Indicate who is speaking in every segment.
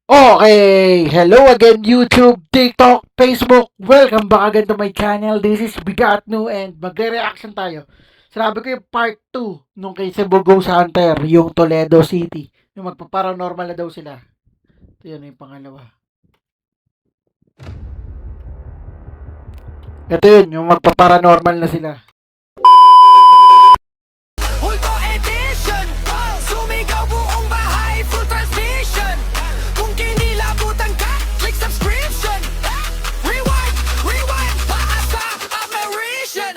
Speaker 1: Okay, hello again YouTube, TikTok, Facebook. Welcome back again to my channel. This is Bigat Nu and magre-reaction tayo. Sabi ko yung part 2 nung kay Cebu Ghost Hunter, yung Toledo City. Yung magpa-paranormal na daw sila. Ito yun yung pangalawa. Ito yun, yung magpa-paranormal na sila.
Speaker 2: Hulto edition, sumigaw buong bahay, full transmission. Kung kinilabutan ka, click subscription. Rewind, rewind, taas sa apparition.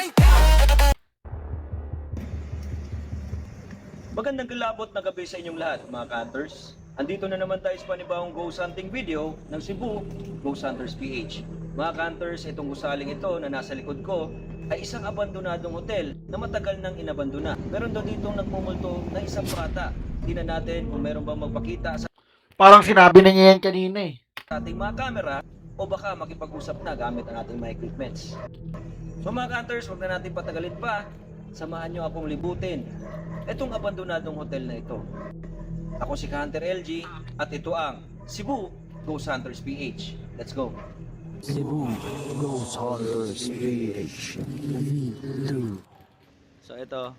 Speaker 3: Magandang kilabot na gabi sa inyong lahat, mga Hunters. Andito na naman tayo sa panibawang ghost hunting video ng Cebu Ghost Hunters PH. Mga Hunters, itong gusaling ito na nasa likod ko ay isang abandonadong hotel na matagal nang inabandona. Meron daw ditong nagmumulto na isang prata. Tingnan natin kung meron bang magpakita sa
Speaker 1: Parang sinabi na niya yan kanina eh.
Speaker 3: ating mga camera o baka makipag-usap na gamit ang ating mga equipments. So mga Hunters, huwag na natin patagalin pa. Samahan nyo akong libutin itong abandonadong hotel na ito. Ako si Hunter LG at ito ang Cebu Ghost Hunters PH. Let's go!
Speaker 4: Cebu Ghost Hunters PH.
Speaker 3: So ito,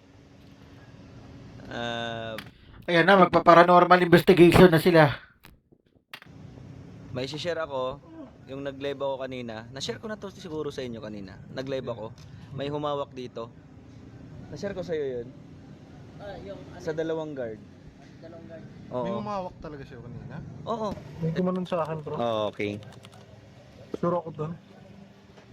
Speaker 1: Ayan na, magpa-paranormal investigation na sila.
Speaker 5: May share ako, yung nag-live ako kanina. Na-share ko na to siguro sa inyo kanina. Nag-live ako. May humawak dito. Na-share ko sa iyo 'yun. Sa dalawang guard.
Speaker 6: May
Speaker 5: Oo.
Speaker 6: humawak talaga siya kanina.
Speaker 5: Oo.
Speaker 6: May kumanon sa akin, bro.
Speaker 5: Oh, okay.
Speaker 6: Sure ako doon.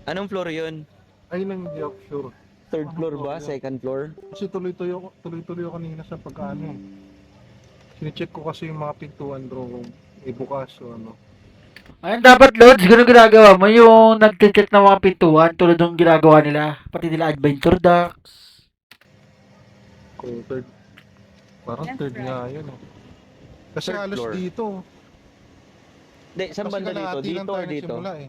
Speaker 5: Anong floor 'yun?
Speaker 6: Ay, nang hindi ako sure.
Speaker 5: Third floor ba? Second floor?
Speaker 6: Kasi tuloy-tuloy ako kanina sa pagkaano. Sine-check ko kasi yung mga pintuan, bro, kung may bukas o ano.
Speaker 1: Ayun, dapat Lods, ganun ginagawa mo. Yung nag-check ng mga pintuan, tulad ng ginagawa nila. Pati nila Adventure Ducks.
Speaker 6: Kung third. Parang third nga yun, eh. Kasi
Speaker 5: Third
Speaker 6: halos
Speaker 5: floor.
Speaker 6: dito.
Speaker 5: Hindi, saan
Speaker 6: Kasi
Speaker 5: banda dito?
Speaker 6: kalahati lang
Speaker 5: Dito
Speaker 6: tayo
Speaker 5: or dito?
Speaker 6: nagsimula, eh.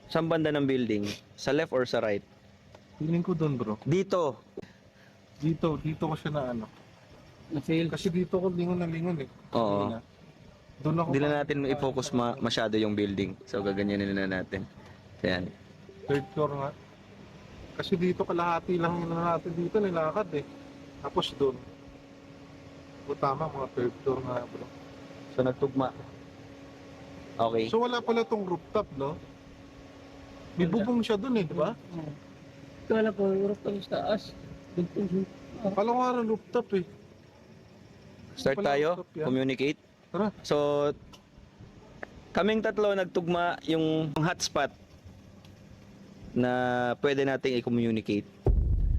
Speaker 5: Saan banda ng building? Sa left or sa right?
Speaker 6: Feeling ko doon, bro.
Speaker 5: Dito.
Speaker 6: Dito ko siya na ano. Na-fail. Kasi dito ko lingon na lingon, eh.
Speaker 5: Oo.
Speaker 6: Kanina. Doon ako.
Speaker 5: Hindi na natin i-focus masyado yung building. So gaganyanin na natin. Ayan.
Speaker 6: Third floor nga. Kasi dito kalahati lang yung natin dito nilakad eh. Tapos doon. O tama, mga third floor nga, bro.
Speaker 5: So nagtugma. Okay.
Speaker 6: So wala pala tong rooftop, no? May bubong siya doon eh, di ba?
Speaker 7: Kala ko, rooftop sa taas.
Speaker 6: Akala ko nga rooftop eh.
Speaker 5: Start
Speaker 6: Wala
Speaker 5: tayo,
Speaker 6: rooftop yan.
Speaker 5: communicate.
Speaker 6: Tara.
Speaker 5: So, kaming tatlo nagtugma yung hotspot na pwede nating i-communicate.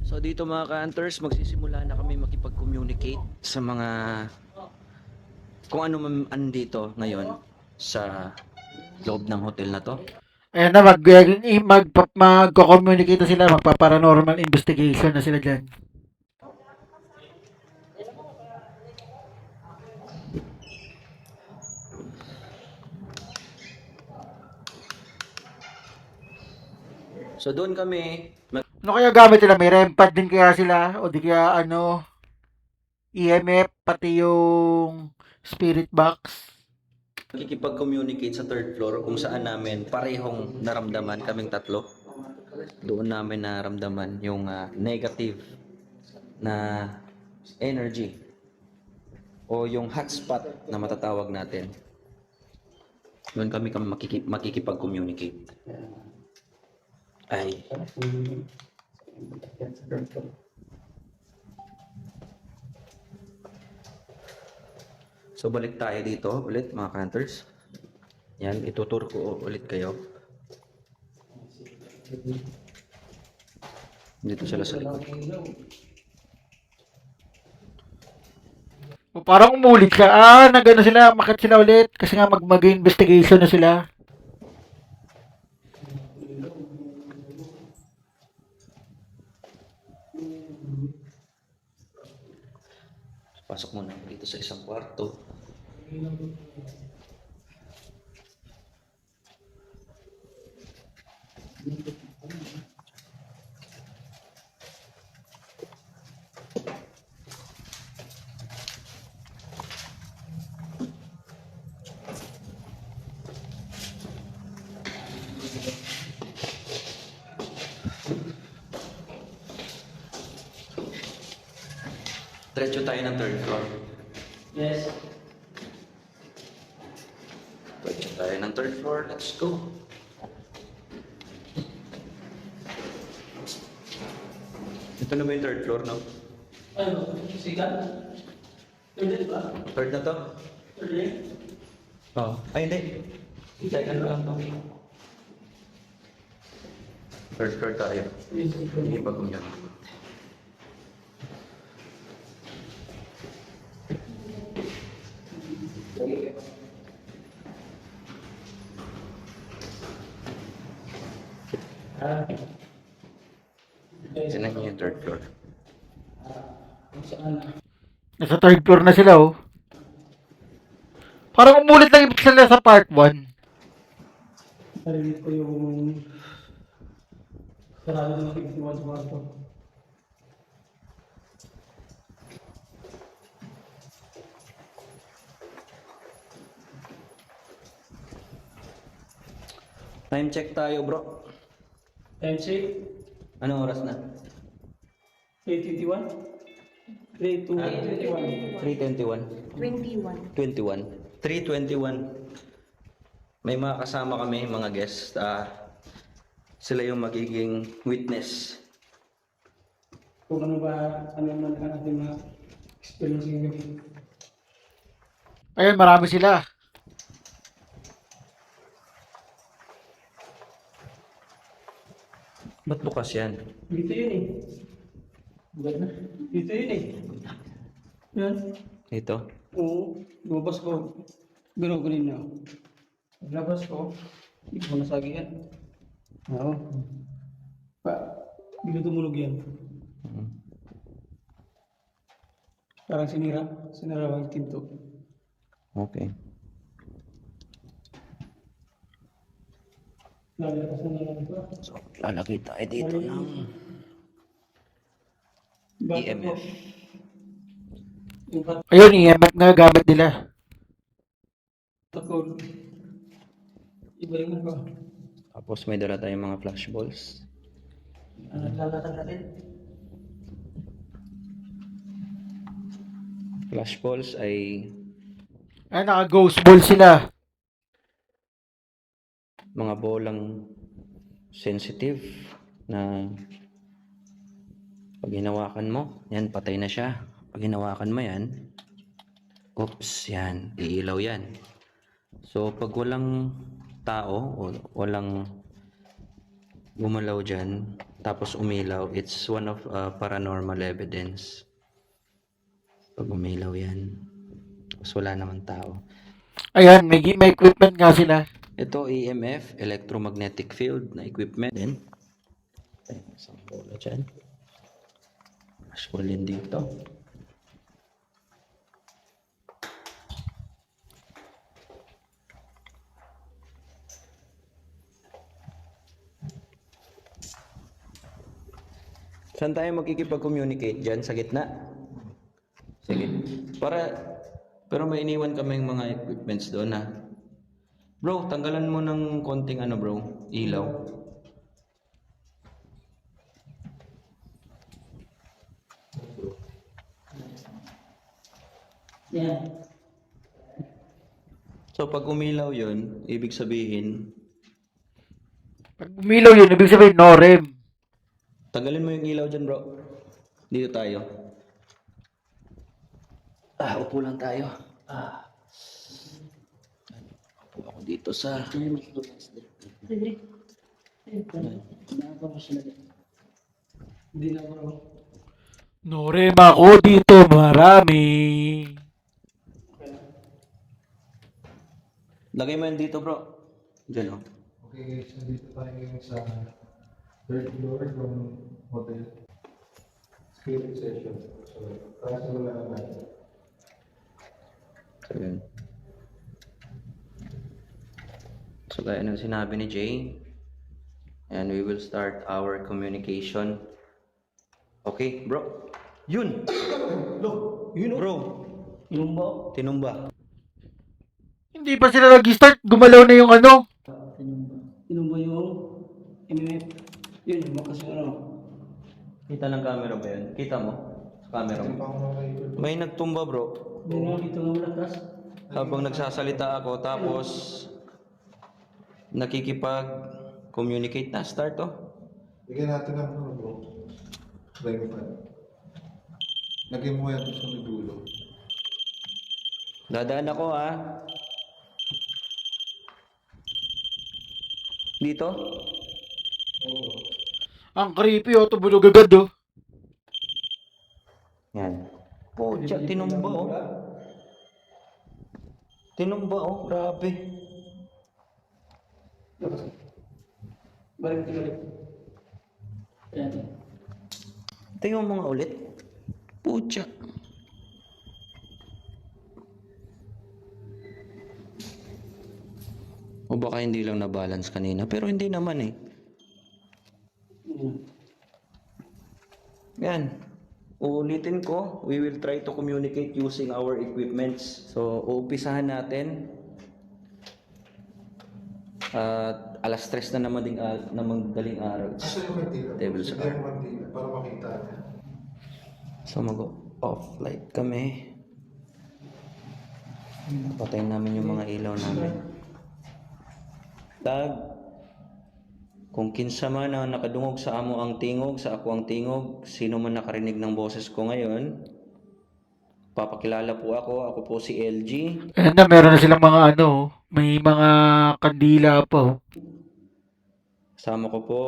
Speaker 5: So dito mga ka-hunters, magsisimula na kami makipag-communicate sa mga kung ano man andito ngayon sa loob ng hotel na to.
Speaker 1: Ayan na, magko-communicate na sila, magpa-paranormal investigation na sila dyan.
Speaker 5: So doon kami
Speaker 1: Ano kaya gamit nila? May REM pad din kaya sila? O di kaya ano, EMF, pati yung spirit box?
Speaker 5: makikipag-communicate sa third floor kung saan namin parehong naramdaman kaming tatlo. Doon namin naramdaman yung negative na energy o yung hotspot na matatawag natin. Doon kami makikipag-communicate. Ay. So balik tayo dito ulit mga hunters. Yan, itutur ko ulit kayo. Dito sila sa likod.
Speaker 1: O parang umulit ka. Nagano sila, makit sila ulit. Kasi nga mag-investigation na sila.
Speaker 5: Pasok muna ako dito sa isang kwarto. Diretso tayo ng third floor.
Speaker 7: Yes.
Speaker 5: Diretso tayo ng third floor. Let's go. Ito na ba yung third floor, no?
Speaker 7: Ano? Sikat? Third ba?
Speaker 5: Third na to?
Speaker 7: Third day?
Speaker 5: Oo. Ay, hindi. Second lang to. Third floor tayo. Hindi pa kumyan. Sinan niyo yung third floor.
Speaker 7: Saan?
Speaker 1: Nasa third floor na sila, oh. Parang umulit lang yung sila sa part 1.
Speaker 7: Narinig ko yung sarado ng tigitiwan sa kwarto.
Speaker 5: Time check tayo, bro.
Speaker 7: Time check.
Speaker 5: Anong oras na?
Speaker 7: 3:21? 3:21.
Speaker 5: 3:21. 21. 3:21. May mga kasama kami, mga guests. Sila yung magiging witness.
Speaker 7: Kung ano man ang ating mga experience ngayong gabi.
Speaker 1: Ayun, marami sila.
Speaker 5: Ba't bukas yan?
Speaker 7: Dito yun eh. Dito yun eh. Yan.
Speaker 5: Ito?
Speaker 7: Oo. Lumabas ko. Gano'n na. Lumabas ko. Hindi ko nasagi yan. Oo. Bigla tumulog yan. Parang sinira. Sinira ang tinto.
Speaker 5: Okay.
Speaker 7: Lalakas na lang ito.
Speaker 5: So, lalagay tayo dito ng EMF.
Speaker 7: Yung
Speaker 1: Ayun, EMF na gamit nila.
Speaker 7: patakol. Iba yung ano.
Speaker 5: Tapos may dala tayong mga flashballs.
Speaker 7: Naglalakad natin.
Speaker 5: Flashballs ay
Speaker 1: Ay, naka-ghost ball sila.
Speaker 5: mga bolang sensitive na pag hinawakan mo, yan, patay na siya. Pag hinawakan mo yan, oops, yan, iilaw yan. So, pag walang tao o walang gumalaw dyan, tapos umilaw, it's one of paranormal evidence. Pag umilaw yan, tapos wala namang tao.
Speaker 1: Ayan, may equipment nga sila.
Speaker 5: Ito, EMF, electromagnetic field na equipment din. Ayan, isang bola dyan. Flashball din dito. Saan tayo magkikipag-communicate dyan? Sa gitna? Sige. Pero may iniwan kaming mga equipments doon ha. Bro, tanggalan mo ng konting ano bro, ilaw.
Speaker 7: Yan.
Speaker 5: So pag umilaw yun, ibig sabihin,
Speaker 1: Pag umilaw yun, ibig sabihin no rem.
Speaker 5: tanggalin mo yung ilaw dyan bro. Dito tayo. Upo lang tayo. Upo ako dito sa...
Speaker 7: Hindi na ako.
Speaker 1: No rem ako dito, marami.
Speaker 5: Lagay mo yan dito bro. Diyan oh.
Speaker 6: Okay, so dito tayo ngayon sa third floor ng hotel. Sleeping session. So, para sa wala na natin.
Speaker 5: So yun. So gaya ng sinabi ni Jay, and we will start our communication. Okay, bro. Yun! Yun bro.
Speaker 7: Tinumba.
Speaker 5: Tinumba.
Speaker 1: Hindi pa sila nag-start, gumalaw na yung ano.
Speaker 7: Tinumba yung MMF. Yun, yung makas yung ano.
Speaker 5: Kita ng camera ba yun? Kita mo? Camera mo. May nagtumba bro.
Speaker 7: Hindi nga dito nga malakas.
Speaker 5: Habang nagsasalita ako, tapos nakikipag-communicate na. Start to.
Speaker 6: Bigyan natin ng ano bro. Try mo pa. Lagyan mo yan sa may dulo.
Speaker 5: Dadaan ako ha. Dito?
Speaker 1: Ang creepy oh, tumunog agad oh.
Speaker 5: Yan. Pucha, tinumba oh. Tinumba oh, grabe.
Speaker 7: Balik. Ayan.
Speaker 5: Ito yung mga ulit. Pucha. O baka hindi lang na-balance kanina. Pero hindi naman eh. Yan. Uulitin ko. We will try to communicate using our equipments. So, uupisahan natin. At alas 3 na naman na madaling araw.
Speaker 6: Asa yung kantila?
Speaker 5: Tables
Speaker 6: Sige yung kantila para makita niya.
Speaker 5: So mag-off light kami. Patayin namin yung mga ilaw namin. Tag, kung kinsa man ang nakadungog sa amo ang tingog, sa ako ang tingog, sino man nakarinig ng boses ko ngayon, papakilala po ako. Ako po si LG.
Speaker 1: Ayan na, meron na silang mga ano, may mga kandila pa oh.
Speaker 5: Kasama ko po,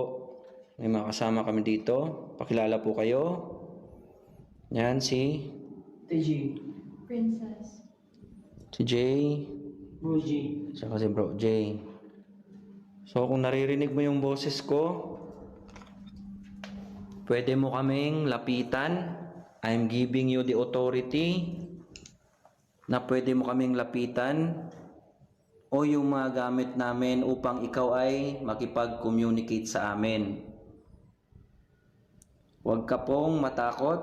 Speaker 5: may mga kasama kami dito. Pakilala po kayo. Yan si
Speaker 7: TG.
Speaker 8: Princess.
Speaker 5: Jay.
Speaker 7: Buji.
Speaker 5: Tsaka si Bro Jay. So kung naririnig mo yung boses ko, pwede mo kaming lapitan. I'm giving you the authority na pwede mo kaming lapitan o yung mga gamit namin upang ikaw ay makipag-communicate sa amin. Huwag ka pong matakot.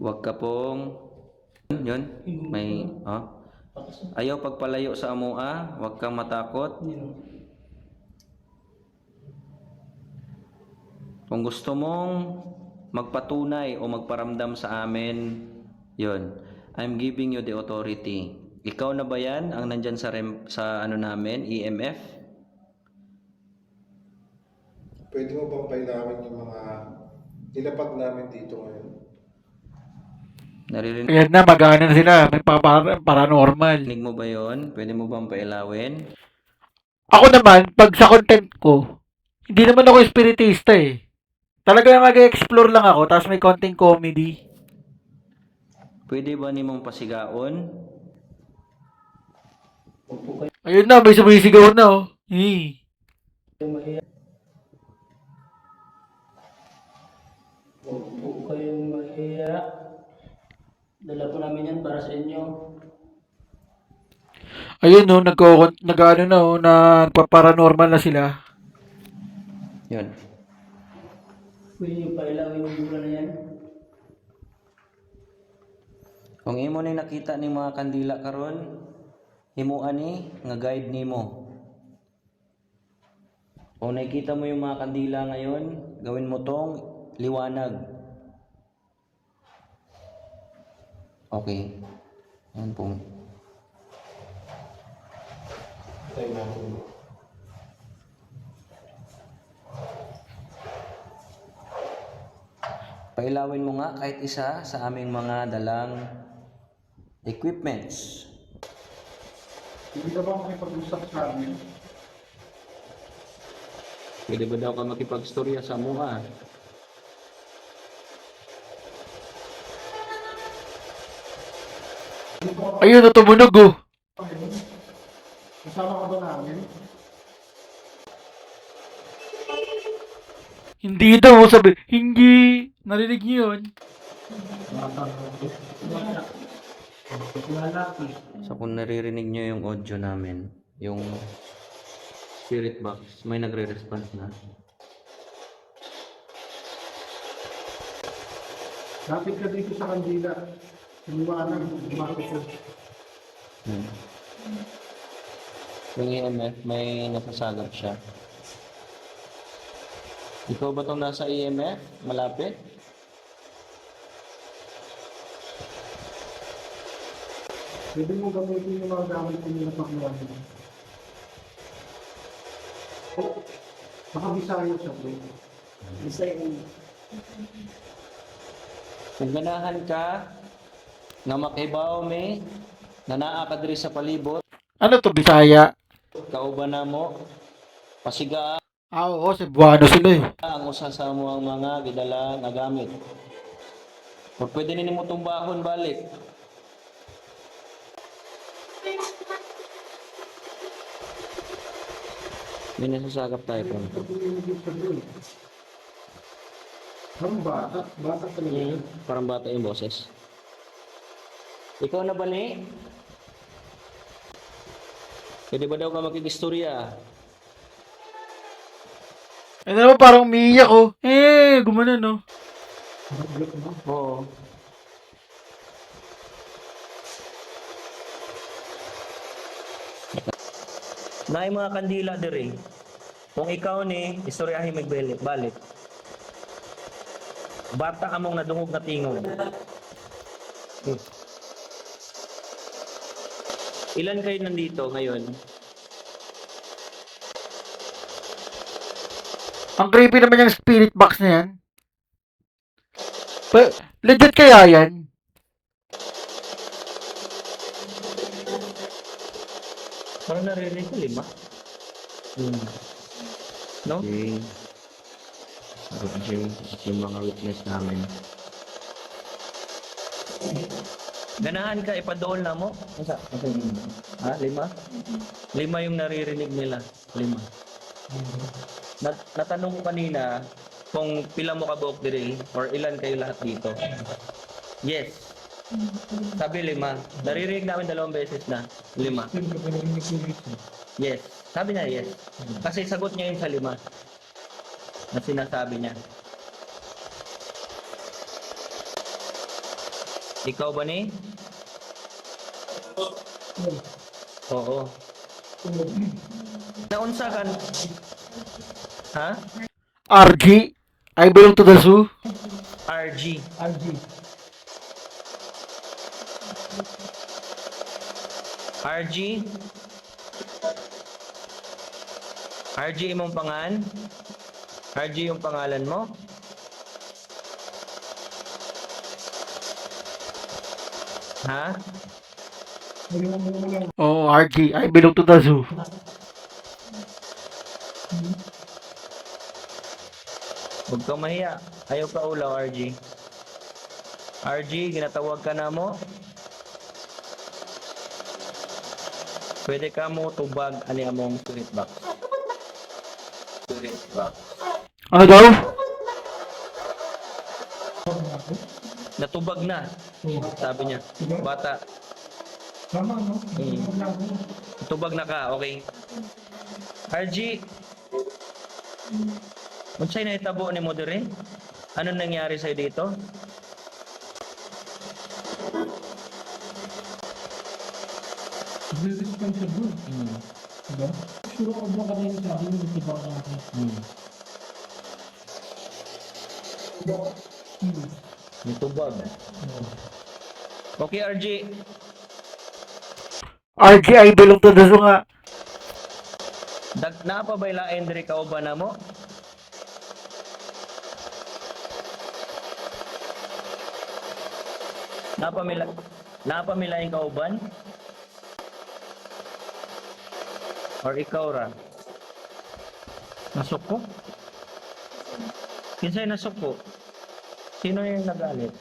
Speaker 5: Huwag ka pong... Yun, may... Ayaw pagpalayo sa amua, huwag kang matakot. Kung gusto mong magpatunay o magparamdam sa amin, yun. I'm giving you the authority. Ikaw na ba yan ang nandyan sa ano namin, EMF?
Speaker 6: Pwede mo bang pailawin yung mga nilapag namin dito ngayon?
Speaker 5: Naririnig
Speaker 1: Ayan na, magana na sila, may paranormal.
Speaker 5: mo ba yon? Pwede mo bang pailawin?
Speaker 1: Ako naman, pag sa content ko, hindi naman ako espiritista eh. Talaga mag-explore lang ako, tapos may konting comedy.
Speaker 5: Pwede ba ni mong pasigaon?
Speaker 1: Ayun na, may sumisigaw na oh. Eh.
Speaker 7: Huwag po kayong mahiya. Dala po namin yan para sa inyo.
Speaker 1: Ayun no, nag-ano na oh, nagpa-paranormal na sila.
Speaker 5: Yun.
Speaker 7: Pwede nyo pailawin yung bula na yan.
Speaker 5: Kung imo ni nakita ni mga kandila karon, himuan ni nga guide nimo. Kung nakikita mo yung mga kandila ngayon, gawin mo tong liwanag. Okay. Yan po.
Speaker 6: Tayo natin.
Speaker 5: Pailawin mo nga kahit isa sa aming mga dalang equipments.
Speaker 6: Hindi ka ba makipag-usap sa amin?
Speaker 5: Pwede ba daw ka makipag-storya sa mukha?
Speaker 1: Ayun, no, tumunog oh.
Speaker 6: Kasama ka ba namin?
Speaker 1: Hindi daw, sabi, hindi. Narinig niyo yun.
Speaker 5: So kung naririnig nyo yung audio namin, yung spirit box, may nagre-response na.
Speaker 6: Lapit ka dito sa kandila. Lumanan, lumapit ka.
Speaker 5: Yung EMF, may nasasagap siya. Ikaw ba itong nasa EMF? Malapit?
Speaker 6: Pwede mo gamitin yung mga gamit ko nila pakuha nila. Baka Bisaya siya, bro.
Speaker 5: Kung ganahan ka, nga makibaw me, nanaa ka diri sa palibot,
Speaker 1: Ano to, Bisaya?
Speaker 5: kauban na mo, pasiga
Speaker 1: Oo, Cebuano sila eh.
Speaker 5: ang usa sa mo ang mga gidala nga gamit. O pwede nini mo tumbahon balik. May nasasakap tayo po.
Speaker 6: Parang bata. Bata talaga.
Speaker 5: Parang bata yung boses. Ikaw na ba ni? Pwede ba daw ka makikistorya?
Speaker 1: Ano naman parang umiiyak oh. Gumana no.
Speaker 5: Oo. Naay mga kandila diri. Kung ikaw ni istoryahin magbalik balik. Bata among nadungog na tingog. Ilan kayo nandito ngayon?
Speaker 1: Ang creepy naman yung spirit box na yan. Legit kaya yan?
Speaker 5: Parang naririnig ko 5. No?
Speaker 8: Okay. Yung mga witness namin.
Speaker 5: Ganahan ka, ipadool na mo? Masa? Ha? 5? 5 yung naririnig nila. 5. Natanong ko kanina kung pila mo ka buok diri or ilan kayo lahat dito. Yes. Sabi 5. Naririnig namin 2 beses na. 5. Yes. Sabi niya yes. Kasi sagot niya yun sa 5. Na sinasabi niya. Ikaw ba ni? Oo. Naunsa kan? Ha?
Speaker 1: RG? I belong to the zoo?
Speaker 5: RG. RG? RG imong pangan? RG yung pangalan mo? Ha?
Speaker 1: Oo, RG. I belong to the zoo.
Speaker 5: Huwag kang mahiya. Ayaw ka ulaw, RG. RG, ginatawag ka na mo? Pwede ka mo tubag ani among spirit box. Spirit box.
Speaker 1: Ano daw?
Speaker 5: Natubag na. Sabi niya. Bata.
Speaker 6: Tama, no?
Speaker 5: Tubag na ka, okay. RG. Unsay na itabo ni mo dire? Ano nangyari sa'yo dito?
Speaker 7: Responsible. Diba? Sure ako ba kanina sa akin yung tiba ko natin.
Speaker 5: May tubag. Okay, RG.
Speaker 1: RG, I belong to the zoo nga.
Speaker 5: Napabaylain diri ka ba na mo? Napamilain ka uban? Or ikaw ra? Nasuko? Kinsay nasuko? Sino yung nagalit?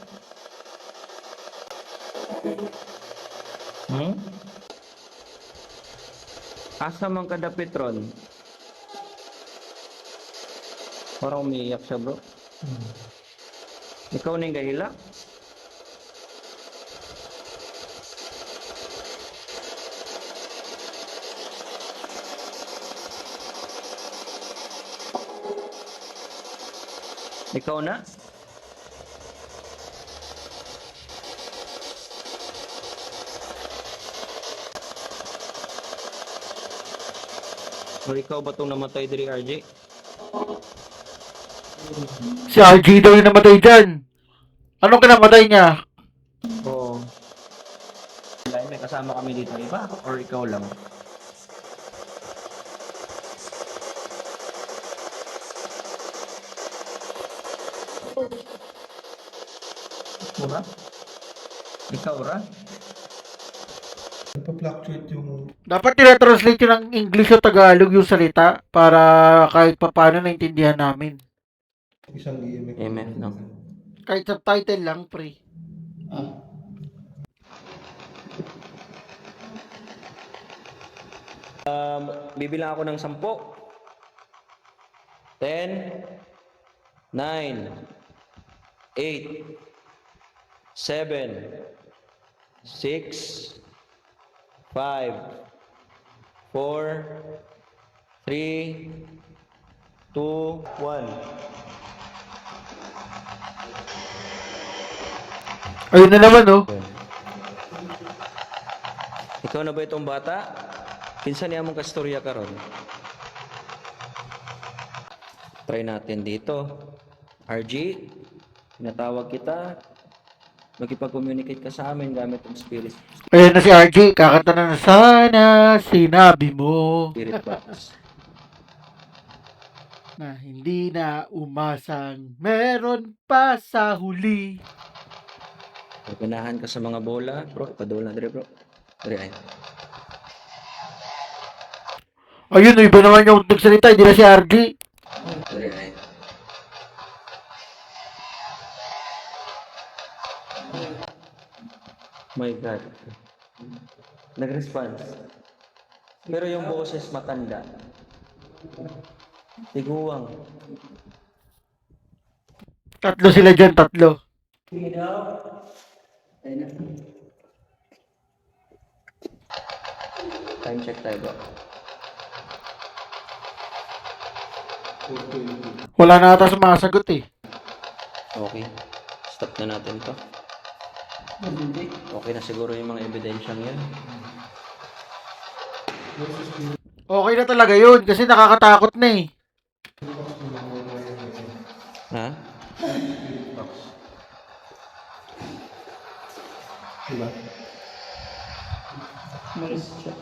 Speaker 5: Asa man kada Petron? Parang umiiyak siya, bro. Ikaw na yung gahila? Ikaw na? O ikaw ba itong namatay diri, RJ?
Speaker 1: Si RG daw yung namatay dyan. Anong kinamatay niya?
Speaker 5: Oo. May kasama kami dito, iba? Or ikaw lang? Ura? Ikaw, Ra?
Speaker 6: Nagpa-fluctuate yung
Speaker 1: Dapat tira-translate yun ng English o Tagalog yung salita para kahit paano naintindihan namin.
Speaker 6: isang EMF.
Speaker 5: MF, no?
Speaker 1: Kahit subtitle lang, pre.
Speaker 7: Ah,
Speaker 5: Bibilang ako ng 10. 10, 9, 8, 7, 6, 5, 4, 3, 2, 1.
Speaker 1: Ayun na naman, oh.
Speaker 5: Ikaw na ba itong bata? Pinsan niya mong kastorya ka ron. Try natin dito. RG, pinatawag kita. Magkipag-communicate ka sa amin gamit ang spirit
Speaker 1: Ayun na si RJ. Kakanta na sana sinabi mo
Speaker 5: box.
Speaker 1: na hindi na umasang meron pa sa huli.
Speaker 5: Pagpinahan ka sa mga bola. Bro, ipadol na dire, bro. Dire ay.
Speaker 1: Ayun, iba naman yung nagsalita. Hindi na si RJ.
Speaker 5: Dire ay. My God. Nag-response. Pero yung boses matanda. Tiguang.
Speaker 1: Tatlo sila dyan, tatlo.
Speaker 5: Time check tayo ba?
Speaker 1: Wala na ata sumasagot eh.
Speaker 5: Okay. Stop na natin to.
Speaker 7: hindi.
Speaker 5: Okay na siguro yung mga ebidensyang yan.
Speaker 1: Okay na talaga yun kasi nakakatakot na eh.
Speaker 5: Ha?
Speaker 7: Malis siya.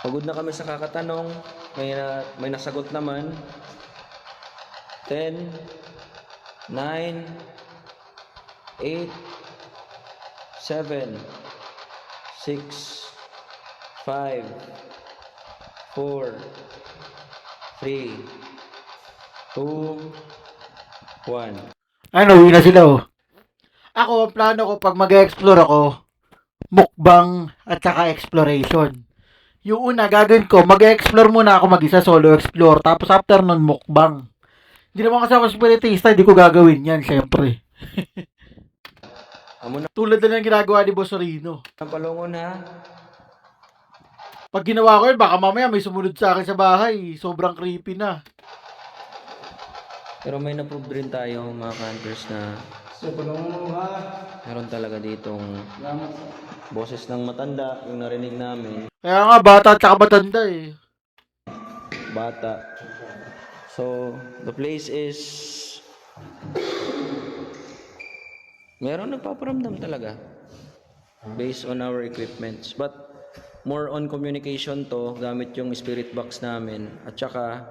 Speaker 5: Pagod na kami sa kakatanong. May nasagot naman. 10, 9, 8, 7, 6, 5, 4, 3, 2, 1.
Speaker 1: Ano, uwi na sila oh. Ako, ang plano ko pag mag-explore ako, mukbang at saka exploration. Yung una, gagawin ko, mag-explore muna ako mag-isa, solo explore. Tapos after nun, mukbang. Hindi naman kasi ako spiritista, hindi ko gagawin yan, syempre.
Speaker 5: Amo na
Speaker 1: Tulad na ng ginagawa ni Bosorino.
Speaker 5: ang palungon ha.
Speaker 1: Pag ginawa ko yun, baka mamaya may sumunod sa akin sa bahay. Sobrang creepy na.
Speaker 5: Pero may na-prove rin tayo mga hunters na
Speaker 7: So, palungan mo ha.
Speaker 5: meron talaga ditong
Speaker 7: Salamat.
Speaker 5: boses ng matanda yung narinig namin.
Speaker 1: Kaya nga, bata at saka matanda eh.
Speaker 5: Bata. So, the place is meron nagpaparamdam talaga based on our equipments. But more on communication to gamit yung spirit box namin at saka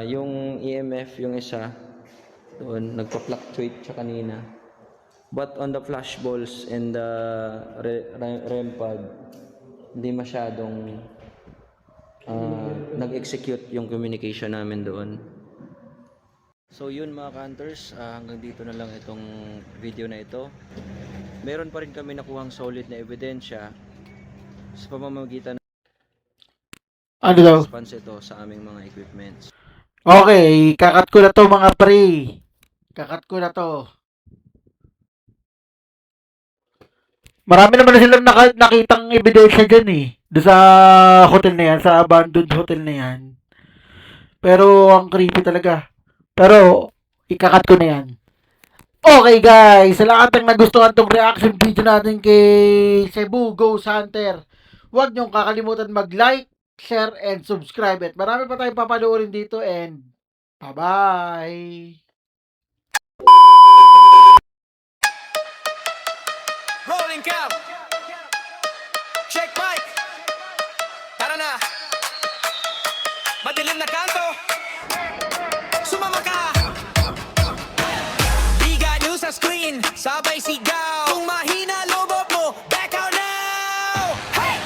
Speaker 5: yung EMF yung isa doon nagpa-fluctuate siya kanina. But on the flash balls and the REM pad hindi masyadong nag-execute yung communication namin doon. So yun mga hunters, hanggang dito na lang itong video na ito. Meron pa rin kami nakuhang solid na ebidensya sa pamamagitan
Speaker 1: Ano daw?
Speaker 5: ng response ito sa aming mga equipments.
Speaker 1: Okay, kakat ko na to mga pre. Kakat ko na to. Marami naman na silang nakitang ebidensya dyan eh. Doon sa hotel na yan, sa abandoned hotel na yan. Pero ang creepy talaga. Pero ikakat ko na yan. Okay guys, sa lahat ng nagustuhan tong reaction video natin kay Cebu Ghost Hunter, huwag niyong kakalimutan mag-like, share, and subscribe. At marami pa tayong papanoorin dito and bye-bye!
Speaker 2: Rolling count. sabay sigaw. Kung mahina loob mo, back out now. Hey!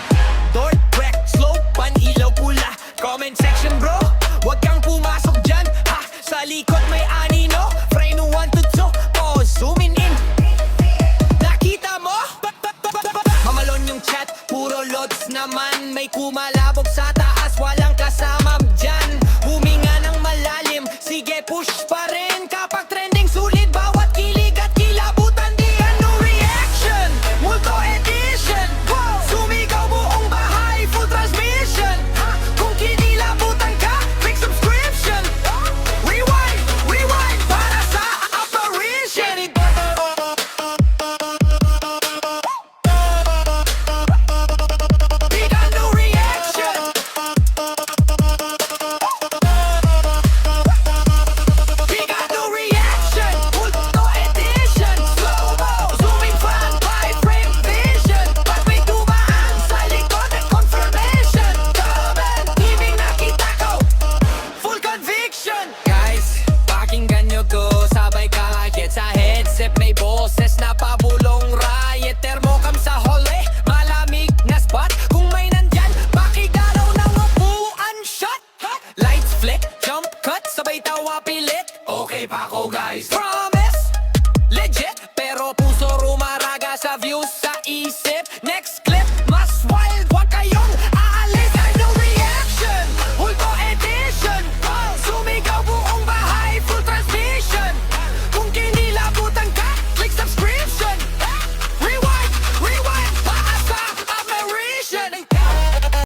Speaker 2: North, wreck, slow, pan-ilaw pula. Comment section bro, wag kang pumasok dyan. Ha! Sa likod may anino, frame 1 to 2. Oh, zooming in. Nakita mo? Mamalon yung chat, puro loads naman. May kumalabog sa